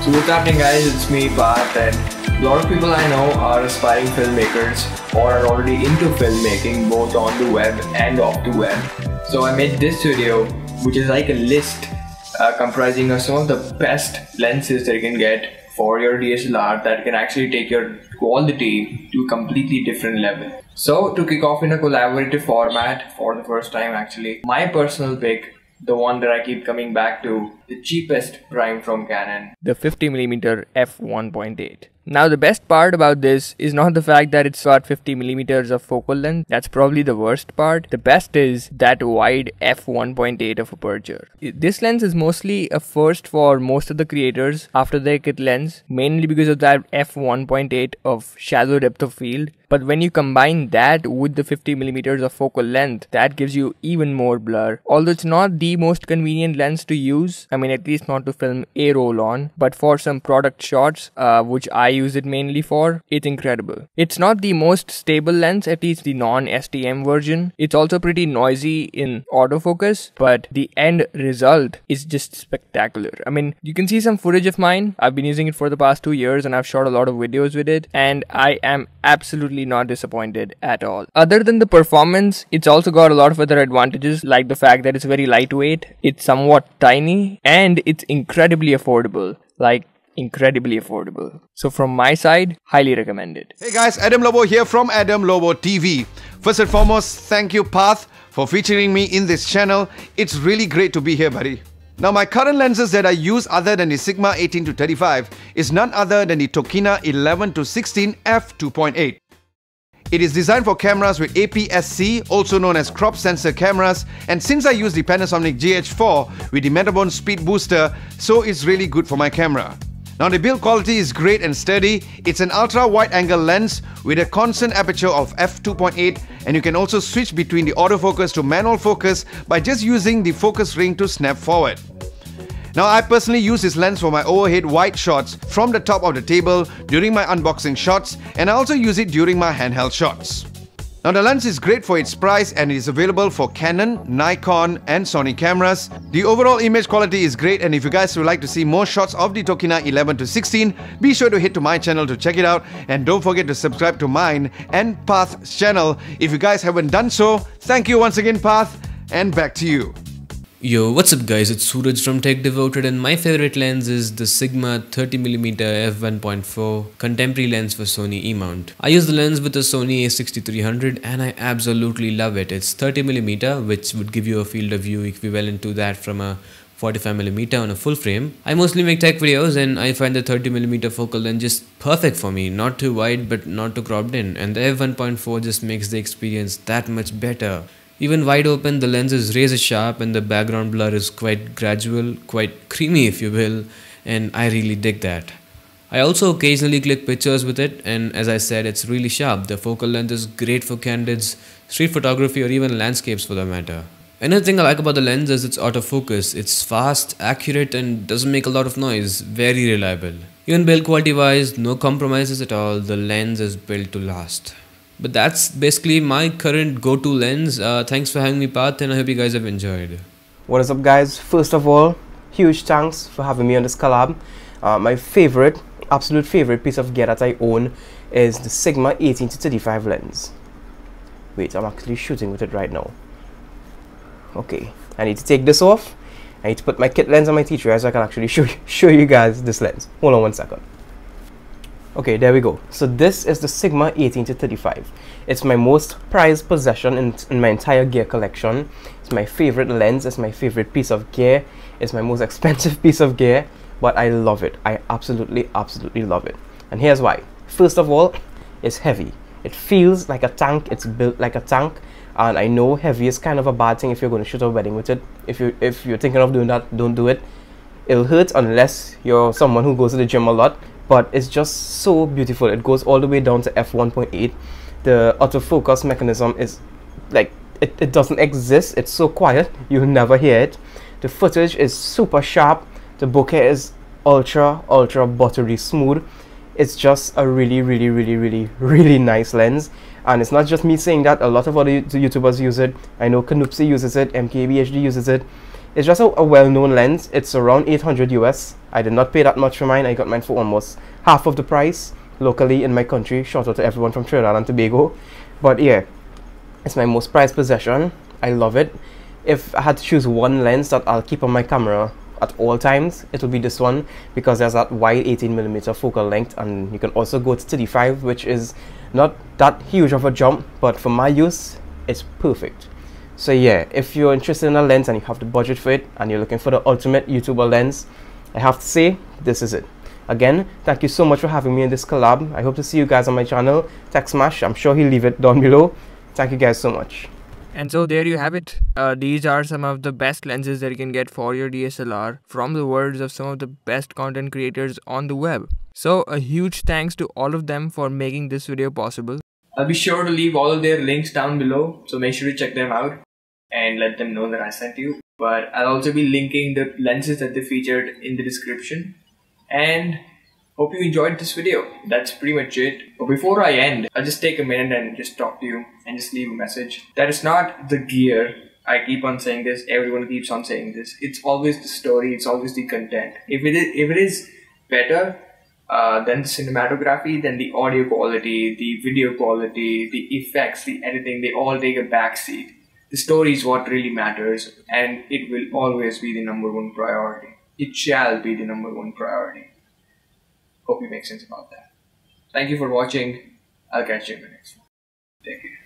So what's happening, guys? It's me, Path, and a lot of people I know are aspiring filmmakers or are already into filmmaking both on the web and off the web. So I made this video, which is like a list comprising of some of the best lenses that you can get for your DSLR that can actually take your quality to a completely different level. So to kick off in a collaborative format for the first time, actually, my personal pick, the one that I keep coming back to, the cheapest prime from Canon, the 50mm f1.8. Now the best part about this is not the fact that it's got 50mm of focal length. That's probably the worst part. The best is that wide f1.8 of aperture. This lens is mostly a first for most of the creators after their kit lens, mainly because of that f1.8 of shallow depth of field. But when you combine that with the 50mm of focal length, that gives you even more blur. Although it's not the most convenient lens to use, I mean, at least not to film a roll on, but for some product shots, which I use it mainly for, it's incredible. It's not the most stable lens, at least the non-STM version. It's also pretty noisy in autofocus, but the end result is just spectacular. I mean, you can see some footage of mine. I've been using it for the past 2 years and I've shot a lot of videos with it, and I am absolutely not disappointed at all. Other than the performance, it's also got a lot of other advantages, like the fact that it's very lightweight, it's somewhat tiny, and it's incredibly affordable. Like, incredibly affordable. So from my side, highly recommended. Hey guys, Adam Lobo here from Adam Lobo TV. First and foremost, thank you Path for featuring me in this channel. It's really great to be here, buddy. Now my current lenses that I use other than the Sigma 18-35 is none other than the Tokina 11-16 f2.8. It is designed for cameras with APS-C, also known as crop sensor cameras, and since I use the Panasonic GH4 with the Metabone speed booster, so it's really good for my camera. Now the build quality is great and sturdy. It's an ultra wide angle lens with a constant aperture of f2.8, and you can also switch between the autofocus to manual focus by just using the focus ring to snap forward. Now I personally use this lens for my overhead wide shots from the top of the table during my unboxing shots, and I also use it during my handheld shots. Now the lens is great for its price and it is available for Canon, Nikon and Sony cameras. The overall image quality is great, and if you guys would like to see more shots of the Tokina 11-16, be sure to hit to my channel to check it out, and don't forget to subscribe to mine and Path's channel if you guys haven't done so. Thank you once again Path, and back to you. Yo, what's up guys, it's Suraj from Tech Devoted, and my favorite lens is the Sigma 30mm f1.4 contemporary lens for Sony E-mount. I use the lens with the Sony a6300 and I absolutely love it. It's 30mm, which would give you a field of view equivalent to that from a 45mm on a full frame. I mostly make tech videos and I find the 30mm focal length just perfect for me. Not too wide but not too cropped in, and the f1.4 just makes the experience that much better. Even wide open, the lens is razor sharp and the background blur is quite gradual, quite creamy if you will, and I really dig that. I also occasionally click pictures with it, and as I said, it's really sharp. The focal length is great for candids, street photography or even landscapes for that matter. Another thing I like about the lens is its autofocus. It's fast, accurate and doesn't make a lot of noise, very reliable. Even build quality wise, no compromises at all, the lens is built to last. But that's basically my current go-to lens. Thanks for having me, Path, and I hope you guys have enjoyed. What is up guys? First of all, huge thanks for having me on this collab. My favorite, absolute favorite piece of gear that I own is the Sigma 18-35 lens. Wait, I'm actually shooting with it right now. Okay, I need to take this off. I need to put my kit lens on my T3 so I can actually show you guys this lens. Hold on one second. Okay, there we go. So this is the Sigma 18-35. It's my most prized possession in my entire gear collection. It's my favorite lens. It's my favorite piece of gear. It's my most expensive piece of gear, but I love it. I absolutely love it. And here's why. First of all, it's heavy. It feels like a tank. It's built like a tank. And I know heavy is kind of a bad thing if you're going to shoot a wedding with it. If you're thinking of doing that, don't do it. It'll hurt unless you're someone who goes to the gym a lot. But it's just so beautiful. It goes all the way down to f1.8. The autofocus mechanism is like, it doesn't exist. It's so quiet, you'll never hear it. The footage is super sharp. The bokeh is ultra buttery smooth. It's just a really nice lens. And it's not just me saying that, a lot of other YouTubers use it. I know Canupsi uses it, MKBHD uses it. It's just a well-known lens. It's around 800 US. I did not pay that much for mine. I got mine for almost half of the price locally in my country. Shout out to everyone from Trinidad and Tobago. But yeah, it's my most prized possession. I love it. If I had to choose one lens that I'll keep on my camera at all times, it will be this one, because there's that wide 18mm focal length, and you can also go to 35, which is not that huge of a jump, but for my use it's perfect. So yeah, if you're interested in a lens and you have the budget for it and you're looking for the ultimate YouTuber lens, I have to say this is it. Again, thank you so much for having me in this collab. I hope to see you guys on my channel, Tech Smash. I'm sure he'll leave it down below. Thank you guys so much. And so there you have it. These are some of the best lenses that you can get for your DSLR from the words of some of the best content creators on the web. So a huge thanks to all of them for making this video possible. I'll be sure to leave all of their links down below, so make sure to check them out and let them know that I sent you. But I'll also be linking the lenses that they featured in the description. And hope you enjoyed this video. That's pretty much it. But before I end, I'll just take a minute and just talk to you and just leave a message. That is not the gear. I keep on saying this, everyone keeps on saying this. It's always the story, it's always the content. If it is better than the cinematography, then the audio quality, the video quality, the effects, the editing, they all take a backseat. The story is what really matters, and it will always be the #1 priority. It shall be the #1 priority. Hope you make sense about that. Thank you for watching. I'll catch you in the next one. Take care.